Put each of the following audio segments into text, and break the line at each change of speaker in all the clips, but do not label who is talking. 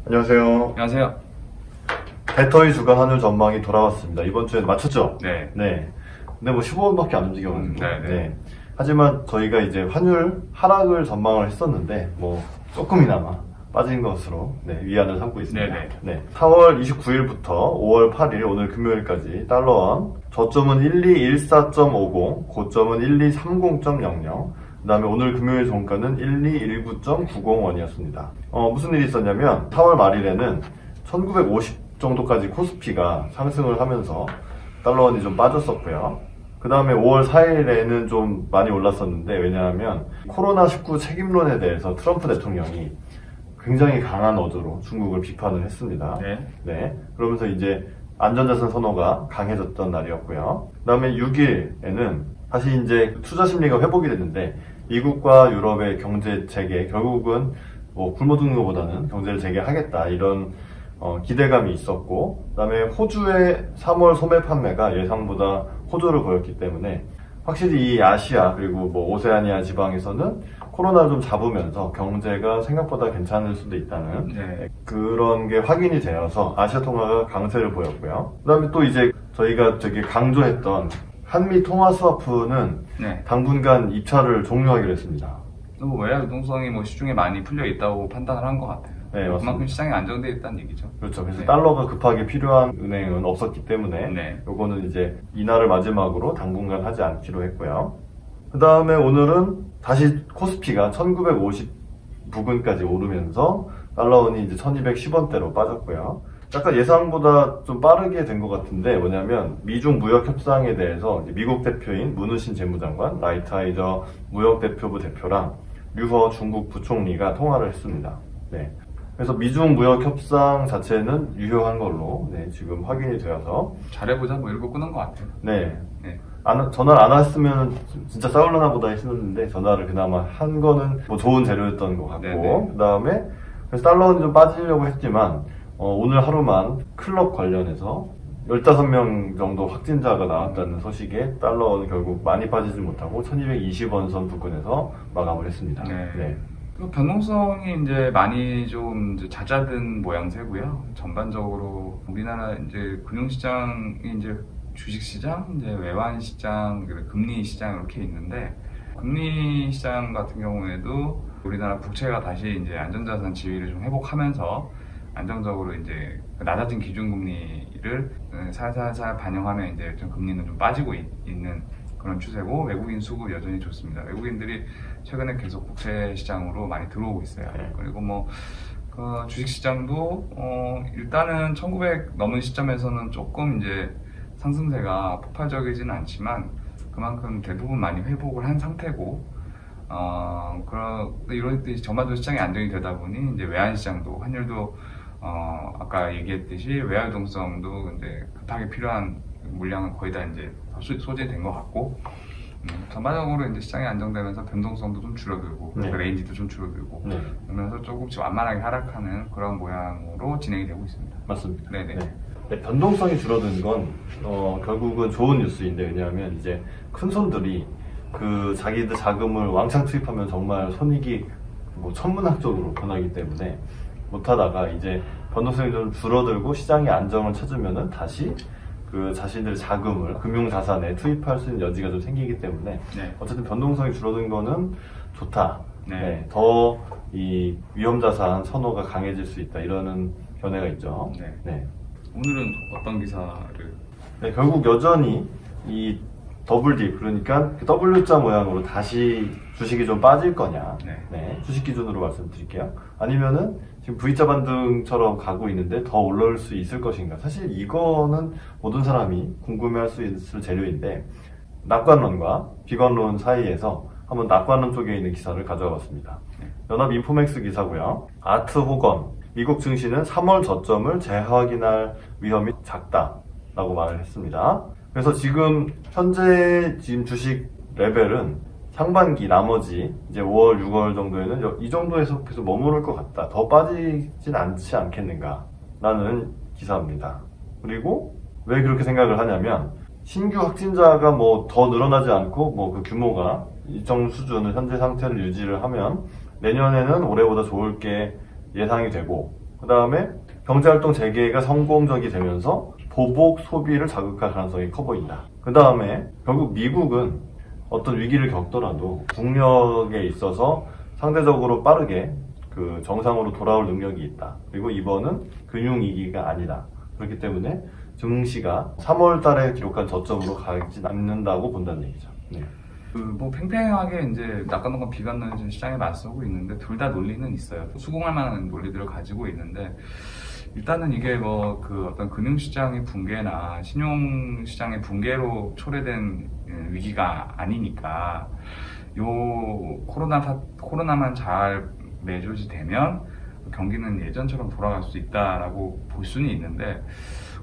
안녕하세요.
안녕하세요.
배터리 주간 환율 전망이 돌아왔습니다. 이번 주에 맞췄죠?
네.
네. 근데 뭐 15원밖에 안 움직여가지고.
네.
하지만 저희가 이제 환율 하락을 전망을 했었는데, 뭐, 조금이나마 빠진 것으로, 위안을 삼고 있습니다.
네네.
4월 29일부터 5월 8일, 오늘 금요일까지 달러원, 저점은 1214.50, 고점은 1230.00, 그 다음에 오늘 금요일 종가는 1219.90원이었습니다. 무슨 일이 있었냐면 4월 말일에는 1950 정도까지 코스피가 상승을 하면서 달러원이 좀 빠졌었고요. 그 다음에 5월 4일에는 좀 많이 올랐었는데, 왜냐하면 코로나19 책임론에 대해서 트럼프 대통령이 굉장히 강한 어조로 중국을 비판을 했습니다.
네.
그러면서 이제 안전자산 선호가 강해졌던 날이었고요. 그 다음에 6일에는 다시 이제 투자 심리가 회복이 됐는데, 미국과 유럽의 경제 재개, 결국은 뭐 굶어 죽는 것보다는 경제를 재개하겠다, 이런 기대감이 있었고, 그 다음에 호주의 3월 소매 판매가 예상보다 호조를 보였기 때문에 확실히 이 아시아 그리고 뭐 오세아니아 지방에서는 코로나를 좀 잡으면서 경제가 생각보다 괜찮을 수도 있다는 그런 게 확인이 되어서 아시아 통화가 강세를 보였고요. 그 다음에 또 이제 저희가 되게 강조했던 한미 통화 스와프는 당분간 입찰을 종료하기로 했습니다.
외화 유동성이 뭐 시중에 많이 풀려 있다고 판단을 한 것 같아요.
네, 맞습니다.
그만큼 시장이 안정되어 있다는 얘기죠.
그렇죠. 그래서 달러가 급하게 필요한 은행은 없었기 때문에 요거는 이제 이날을 마지막으로 당분간 하지 않기로 했고요. 그 다음에 오늘은 다시 코스피가 1950 부근까지 오르면서 달러원이 이제 1210원대로 빠졌고요. 약간 예상보다 좀 빠르게 된 것 같은데, 뭐냐면 미중 무역 협상에 대해서 미국 대표인 문우신 재무장관, 라이트하이저 무역대표부 대표랑 류허 중국 부총리가 통화를 했습니다. 그래서 미중 무역 협상 자체는 유효한 걸로 지금 확인이 되어서
잘해보자 뭐 이러고 끊은 것 같아요.
전화를 안 했으면 진짜 싸울려나 보다 했었는데, 전화를 그나마 한 거는 뭐 좋은 재료였던 것 같고, 그 다음에 그래서 달러는 좀 빠지려고 했지만 오늘 하루만 클럽 관련해서 15명 정도 확진자가 나왔다는 소식에 달러는 결국 많이 빠지지 못하고 1220원 선 부근에서 마감을 했습니다.
변동성이 이제 많이 좀 잦아든 모양새고요. 전반적으로 우리나라 이제 금융시장이 이제 주식시장, 이제 외환시장, 금리시장 이렇게 있는데, 금리시장 같은 경우에도 우리나라 국채가 다시 이제 안전자산 지위를 좀 회복하면서 안정적으로 이제 낮아진 기준금리를 살살살 반영하면 이제 좀 금리는 좀 빠지고 있는 그런 추세고, 외국인 수급 여전히 좋습니다. 외국인들이 최근에 계속 국채 시장으로 많이 들어오고 있어요. 그리고 뭐 주식 시장도 일단은 1900 넘은 시점에서는 조금 이제 상승세가 폭발적이지는 않지만 그만큼 대부분 많이 회복을 한 상태고, 이럴 때 전반적으로 시장이 안정이 되다 보니 이제 외환 시장도 환율도 아까 얘기했듯이 외화 유동성도 이제 급하게 필요한 물량은 거의 다 이제 소진된 것 같고, 전반적으로 이제 시장이 안정되면서 변동성도 좀 줄어들고 레인지도 좀 줄어들고 그러면서 조금씩 완만하게 하락하는 그런 모양으로 진행이 되고 있습니다.
맞습니다. 변동성이 줄어든 건 결국은 좋은 뉴스인데, 왜냐하면 이제 큰 손들이 자기들 자금을 왕창 투입하면 정말 손익이 뭐 천문학적으로 변하기 때문에 못하다가 이제 변동성이 좀 줄어들고 시장이 안정을 찾으면은 다시 자신들 자금을 금융자산에 투입할 수 있는 여지가 좀 생기기 때문에 어쨌든 변동성이 줄어든 거는 좋다. 더 이 위험자산 선호가 강해질 수 있다, 이러는 견해가 있죠.
오늘은 어떤 기사를?
결국 여전히 이 더블 딥, 그러니까 W자 모양으로 다시 주식이 좀 빠질 거냐, 주식 기준으로 말씀드릴게요. 아니면은 지금 V자 반등처럼 가고 있는데 더 올라올 수 있을 것인가. 사실 이거는 모든 사람이 궁금해할 수 있을 재료인데, 낙관론과 비관론 사이에서 한번 낙관론 쪽에 있는 기사를 가져와 봤습니다. 연합인포맥스 기사고요. 아트 호건, 미국 증시는 3월 저점을 재확인할 위험이 작다라고 말을 했습니다. 그래서 지금 현재 주식 레벨은 상반기 나머지 이제 5월, 6월 정도에는 이 정도에서 계속 머무를 것 같다. 더 빠지진 않지 않겠는가 라는 기사입니다. 그리고 왜 그렇게 생각을 하냐면, 신규 확진자가 뭐 더 늘어나지 않고 뭐 그 규모가 일정 수준을 현재 상태를 유지를 하면 내년에는 올해보다 좋을 게 예상이 되고, 그 다음에 경제활동 재개가 성공적이 되면서 보복 소비를 자극할 가능성이 커 보인다. 그 다음에 결국 미국은 어떤 위기를 겪더라도 국력에 있어서 상대적으로 빠르게 그 정상으로 돌아올 능력이 있다. 그리고 이번은 금융위기가 아니다. 그렇기 때문에 증시가 3월 달에 기록한 저점으로 가지 않는다고 본다는 얘기죠. 네.
뭐 팽팽하게 이제 낙관론과 비관론이 시장에 맞서고 있는데 둘 다 논리는 있어요. 수긍할 만한 논리들을 가지고 있는데 일단은 이게 뭐 그 어떤 금융시장의 붕괴나 신용시장의 붕괴로 초래된 위기가 아니니까 요 코로나만 잘 매조지되면 경기는 예전처럼 돌아갈 수 있다라고 볼 수는 있는데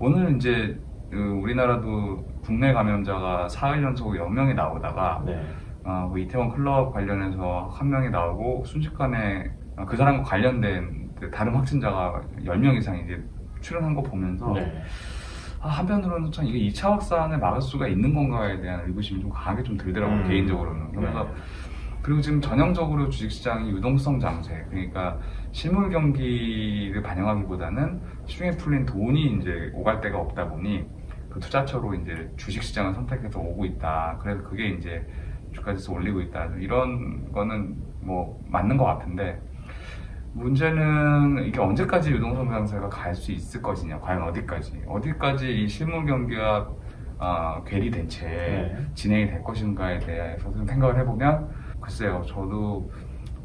오늘 이제 우리나라도 국내 감염자가 4일 연속 0명이 나오다가
네.
그 이태원 클럽 관련해서 1명이 나오고 순식간에 그 사람과 관련된 다른 확진자가 10명 이상 이제 출연한 거 보면서
네.
한편으로는 참 이게 2차 확산을 막을 수가 있는 건가에 대한 의구심이 좀 강하게 좀 들더라고요. 개인적으로는. 그래서
네.
그리고 지금 전형적으로 주식시장이 유동성 장세, 그러니까 실물 경기를 반영하기보다는 시중에 풀린 돈이 이제 오갈 데가 없다 보니 그 투자처로 이제 주식시장을 선택해서 오고 있다. 그래서 그게 이제 주가지수 올리고 있다. 이런 거는 뭐 맞는 것 같은데 문제는 이게 언제까지 유동성 장세가 갈 수 있을 것이냐, 과연 어디까지 이 실물 경기가 괴리된 채 진행이 될 것인가에 대해서 좀 생각을 해보면 글쎄요, 저도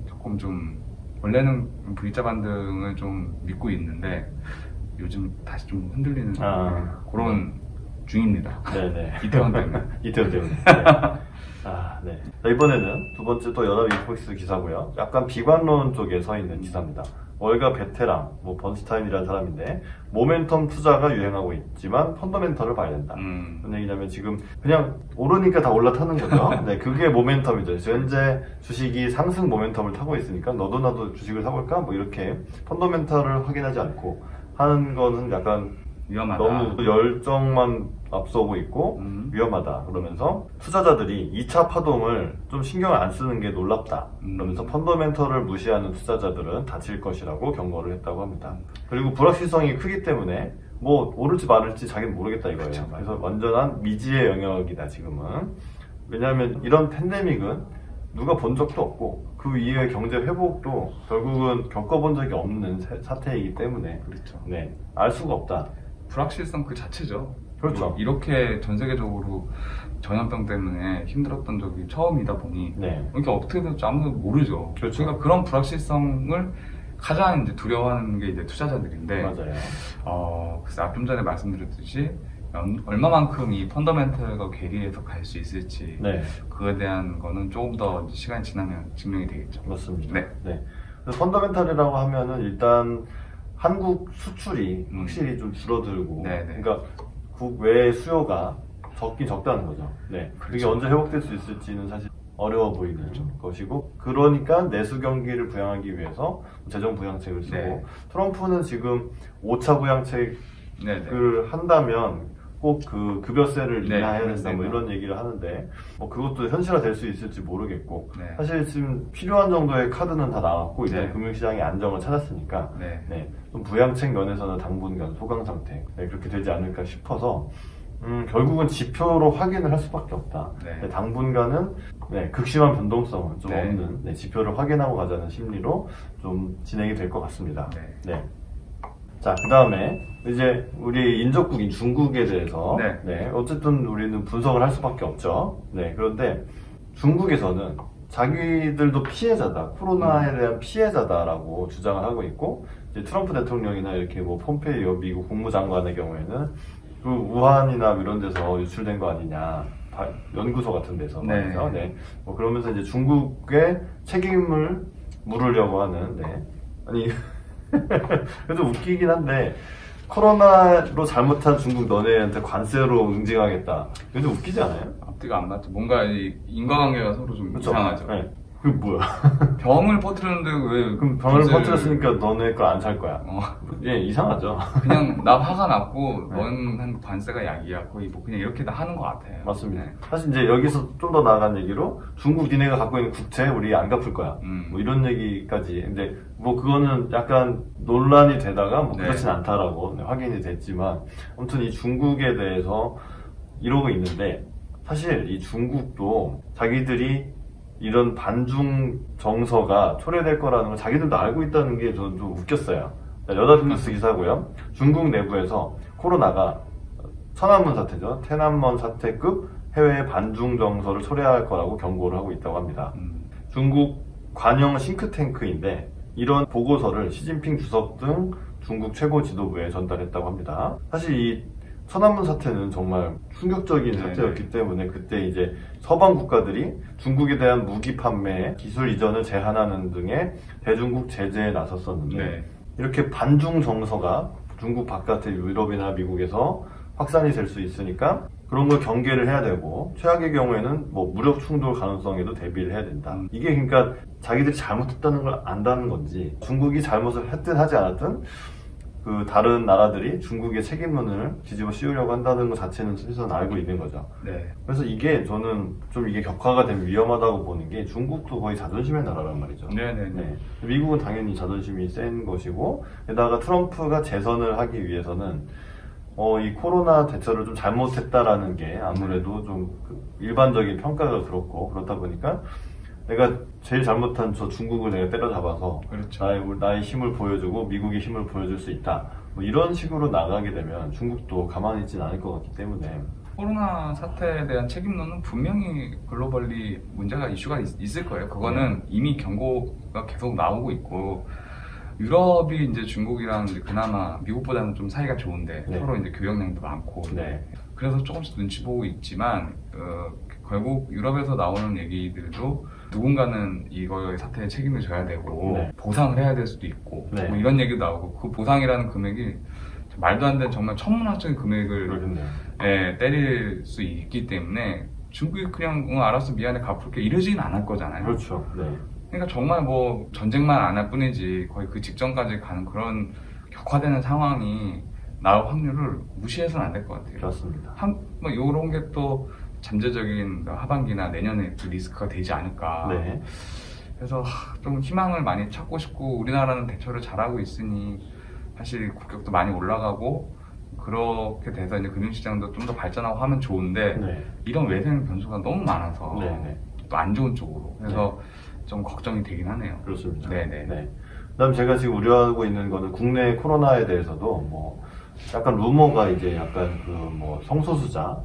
조금 좀 원래는 V자 반등을 좀 믿고 있는데 요즘 다시 좀 흔들리는 그런 중입니다.
네네.
이태원 때문에.
이태원 때문에. 네. 자, 이번에는 두 번째 또 연합인포엑스 기사고요. 약간 비관론 쪽에 서 있는 기사입니다. 월가 베테랑, 번스타인이라는 사람인데 모멘텀 투자가 유행하고 있지만 펀더멘털을 봐야 된다. 무슨 얘기냐면 지금 그냥 오르니까 다 올라타는 거죠. 네, 그게 모멘텀이죠. 현재 주식이 상승 모멘텀을 타고 있으니까 너도 나도 주식을 사볼까? 뭐 이렇게 펀더멘털을 확인하지 않고 하는 거는 약간
위험하다.
너무 열정만 앞서고 있고 위험하다. 그러면서 투자자들이 2차 파동을 좀 신경을 안 쓰는 게 놀랍다. 그러면서 펀더멘털을 무시하는 투자자들은 다칠 것이라고 경고를 했다고 합니다. 그리고 불확실성이 크기 때문에 뭐 오를지 말을지 자기는 모르겠다 이거예요.
그렇죠.
그래서 완전한 미지의 영역이다 지금은. 왜냐하면 이런 팬데믹은 누가 본 적도 없고 그 이후의 경제 회복도 결국은 겪어본 적이 없는 사태이기 때문에
그렇죠.
네, 알 수가 없다.
불확실성 그 자체죠.
그렇죠.
이렇게 전 세계적으로 전염병 때문에 힘들었던 적이 처음이다 보니 이렇게 어떻게 될지 아무도 모르죠.
그렇죠.
그러니까 그런 불확실성을 가장 이제 두려워하는 게 이제 투자자들인데,
맞아요.
그래서 좀 전에 말씀드렸듯이 얼마만큼 이 펀더멘털과 괴리해서 갈 수 있을지 그거에 대한 거는 조금 더 시간이 지나면 증명이 되겠죠.
맞습니다.
네.
그래서 펀더멘털이라고 하면은 일단 한국 수출이 확실히 좀 줄어들고, 그러니까 국외 수요가 적긴 적다는 거죠. 네. 그게
그렇죠.
언제 회복될 수 있을지는 사실 어려워 보이는 것이고, 그러니까 내수 경기를 부양하기 위해서 재정 부양책을 쓰고, 트럼프는 지금 5차 부양책을 한다면 꼭 그 급여세를 인하해야 된다 뭐 이런 얘기를 하는데 뭐 그것도 현실화될 수 있을지 모르겠고 사실 지금 필요한 정도의 카드는 다 나왔고 이제 금융시장이 안정을 찾았으니까 좀 부양책 면에서는 당분간 소강 상태 그렇게 되지 않을까 싶어서 결국은 지표로 확인을 할 수밖에 없다. 당분간은 극심한 변동성은 좀 없는 지표를 확인하고 가자는 심리로 좀 진행이 될 것 같습니다. 자, 그 다음에 이제 우리 인접국인 중국에 대해서 어쨌든 우리는 분석을 할 수밖에 없죠. 그런데 중국에서는 자기들도 피해자다, 코로나에 대한 피해자다라고 주장을 하고 있고 이제 트럼프 대통령이나 이렇게 뭐 폼페이오 미국 국무장관의 경우에는 그 우한이나 이런 데서 유출된 거 아니냐 연구소 같은 데서 말이죠. 뭐 그러면서 이제 중국의 책임을 물으려고 하는 아니. 그래도 웃기긴 한데 코로나로 잘못한 중국 너네한테 관세로 응징하겠다. 그래도 웃기지 않아요?
앞뒤가 안 맞죠. 뭔가 이 인과관계가 서로 좀 이상하죠.
그게 뭐야?
병을 퍼뜨렸는데 왜?
그럼 병을 퍼뜨렸으니까 너네 걸 안 살 거야. 예, 이상하죠.
그냥 나 화가 났고 넌 한 관세가 약이야. 거의 뭐 그냥 이렇게 다 하는 것 같아요.
맞습니다.
네.
사실 이제 여기서 좀 더 나아간 얘기로 중국 니네가 갖고 있는 국채 우리 안 갚을 거야. 뭐 이런 얘기까지. 근데 뭐 그거는 약간 논란이 되다가 뭐 그렇진 않다라고 확인이 됐지만 아무튼 이 중국에 대해서 이러고 있는데 사실 이 중국도 자기들이 이런 반중 정서가 초래될 거라는 걸 자기들도 알고 있다는 게 저는 좀 웃겼어요. 연합뉴스 기사고요. 중국 내부에서 코로나가 천안문 사태죠.天安門 사태급 해외의 반중 정서를 초래할 거라고 경고를 하고 있다고 합니다. 중국 관영 싱크탱크인데 이런 보고서를 시진핑 주석 등 중국 최고 지도부에 전달했다고 합니다. 사실 이 천안문 사태는 정말 충격적인 사태였기 때문에 그때 이제 서방 국가들이 중국에 대한 무기 판매, 기술 이전을 제한하는 등의 대중국 제재에 나섰었는데 이렇게 반중 정서가 중국 바깥의 유럽이나 미국에서 확산이 될 수 있으니까 그런 걸 경계를 해야 되고 최악의 경우에는 뭐 무력 충돌 가능성에도 대비를 해야 된다. 이게 그러니까 자기들이 잘못했다는 걸 안다는 건지 중국이 잘못을 했든 하지 않았든 그 다른 나라들이 중국의 책임론을 뒤집어 씌우려고 한다는 것 자체는 최소한 알고 있는 거죠. 그래서 이게 저는 좀 이게 격화가 되면 위험하다고 보는 게 중국도 거의 자존심의 나라란 말이죠. 미국은 당연히 자존심이 센 것이고 게다가 트럼프가 재선을 하기 위해서는 이 코로나 대처를 좀 잘못했다라는 게 아무래도 좀 일반적인 평가가 그렇고 그렇다 보니까 내가 제일 잘못한 저 중국을 내가 때려잡아서 나의 힘을 보여주고 미국의 힘을 보여줄 수 있다. 뭐 이런 식으로 나가게 되면 중국도 가만히 있지는 않을 것 같기 때문에
코로나 사태에 대한 책임론은 분명히 글로벌리 문제가 이슈가 있을 거예요. 그거는 이미 경고가 계속 나오고 있고 유럽이 이제 중국이랑 이제 그나마 미국보다는 좀 사이가 좋은데 서로 이제 교역량도 많고 그래서 조금씩 눈치 보고 있지만 결국 유럽에서 나오는 얘기들도 누군가는 이거의 사태에 책임을 져야 되고 보상을 해야 될 수도 있고 뭐 이런 얘기도 나오고 그 보상이라는 금액이 말도 안 되는 정말 천문학적인 금액을 때릴 수 있기 때문에 중국이 그냥 알아서 미안해 갚을게 이러지는 않을 거잖아요.
그렇죠.
그러니까 정말 뭐 전쟁만 안 할 뿐이지 거의 그 직전까지 가는 그런 격화되는 상황이 나올 확률을 무시해서는 안 될 것 같아요.
그렇습니다.
뭐 이런 게 또 잠재적인 하반기나 내년에 그 리스크가 되지 않을까. 그래서 좀 희망을 많이 찾고 싶고 우리나라는 대처를 잘하고 있으니 사실 국격도 많이 올라가고 그렇게 돼서 이제 금융시장도 좀 더 발전하고 하면 좋은데 이런 외생 변수가 너무 많아서 또 안 좋은 쪽으로 그래서 좀 걱정이 되긴 하네요.
그렇습니다. 그다음 제가 지금 우려하고 있는 거는 국내 코로나에 대해서도 뭐 약간 루머가 이제 약간 그 뭐 성소수자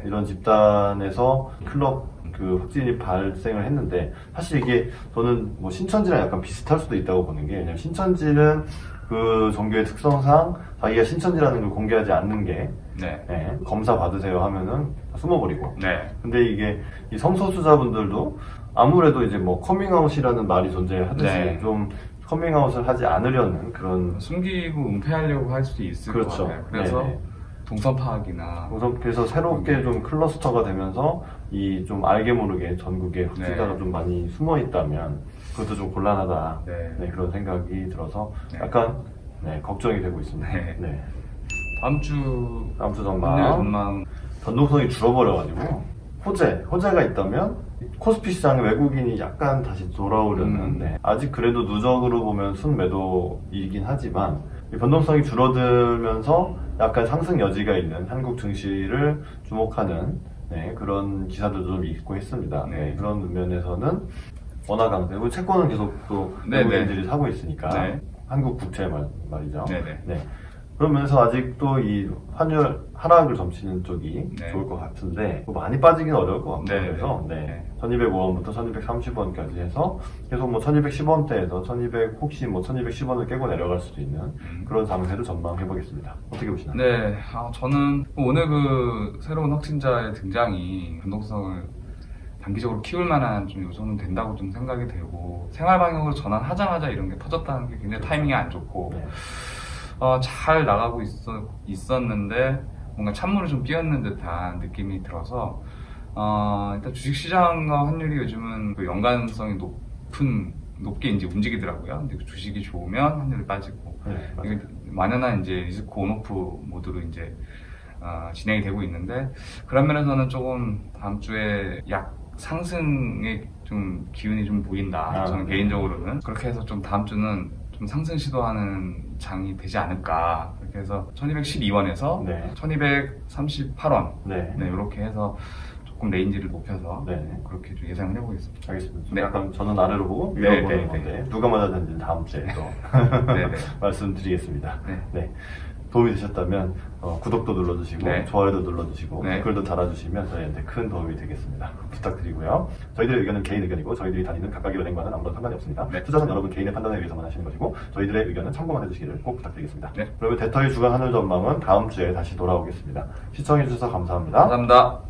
이런 집단에서 클럽 그 확진이 발생을 했는데 사실 이게 저는 뭐 신천지랑 약간 비슷할 수도 있다고 보는 게 왜냐면 신천지는 그 종교의 특성상 자기가 신천지라는 걸 공개하지 않는 게 검사 받으세요 하면은 숨어버리고 근데 이게 이 성소수자분들도 아무래도 이제 뭐 커밍아웃이라는 말이 존재하듯이 좀 커밍아웃을 하지 않으려는 그런
숨기고 은폐하려고 할 수도 있을 것 같아요. 그래서 동선 파악이나
그래서 새롭게 좀 클러스터가 되면서 이 좀 알게 모르게 전국에 확진자가 좀 많이 숨어 있다면 그것도 좀 곤란하다 그런 생각이 들어서 약간 걱정이 되고 있습니다.
다음 주
전망 변동성이 줄어버려가지고 호재가 있다면 코스피 시장에 외국인이 약간 다시 돌아오려는 아직 그래도 누적으로 보면 순매도이긴 하지만 변동성이 줄어들면서 약간 상승 여지가 있는 한국 증시를 주목하는 그런 기사들도 좀 있고 했습니다. 그런 면에서는 원화 강세, 그리고 채권은 계속 또 외국인들이 사고 있으니까 한국 국채 말이죠. 그러면서 아직도 이 환율 하락을 점치는 쪽이 좋을 것 같은데 많이 빠지긴 어려울 것 같고요. 그래서 1205원부터 1230원까지 해서 계속 뭐 1210원대에서 1200 혹시 뭐 1210원을 깨고 내려갈 수도 있는 그런 장세를 전망해 보겠습니다. 어떻게 보시나요?
저는 오늘 그 새로운 확진자의 등장이 변동성을 단기적으로 키울 만한 좀 요소는 된다고 좀 생각이 되고 생활 방역으로 전환하자마자 이런 게 터졌다는 게 굉장히 타이밍이 안 좋고 잘 나가고 있었는데 뭔가 찬물을 좀 끼얹는 듯한 느낌이 들어서 일단 주식시장 환율이 요즘은 그 연관성이 높게 이제 움직이더라고요. 근데 주식이 좋으면 환율이 빠지고, 이게 만연한 이제 리스크 온오프 모드로 이제 진행이 되고 있는데, 그런 면에서는 조금 다음 주에 약 상승의 좀 기운이 좀 보인다. 저는 개인적으로는 그렇게 해서 좀 다음 주는 좀 상승 시도하는 장이 되지 않을까. 그렇게 해서 1212원에서 1238원 이렇게 해서 조금 레인지를 높여서 그렇게 좀 예상을 해보겠습니다.
알겠습니다. 약간 저는 아래로 보고 위로 보는 건데 누가 맞았는지는 다음 주에 또 말씀드리겠습니다. 도움이 되셨다면 구독도 눌러주시고 좋아요도 눌러주시고 댓글도 달아주시면 저희한테 큰 도움이 되겠습니다. 부탁드리고요. 저희들의 의견은 개인 의견이고 저희들이 다니는 각각의 은행과는 아무런 상관이 없습니다. 투자는 여러분 개인의 판단에 의해서만 하시는 것이고 저희들의 의견은 참고만 해주시기를 꼭 부탁드리겠습니다. 그러면 대터의 주간 하늘 전망은 다음 주에 다시 돌아오겠습니다. 시청해주셔서 감사합니다.
감사합니다.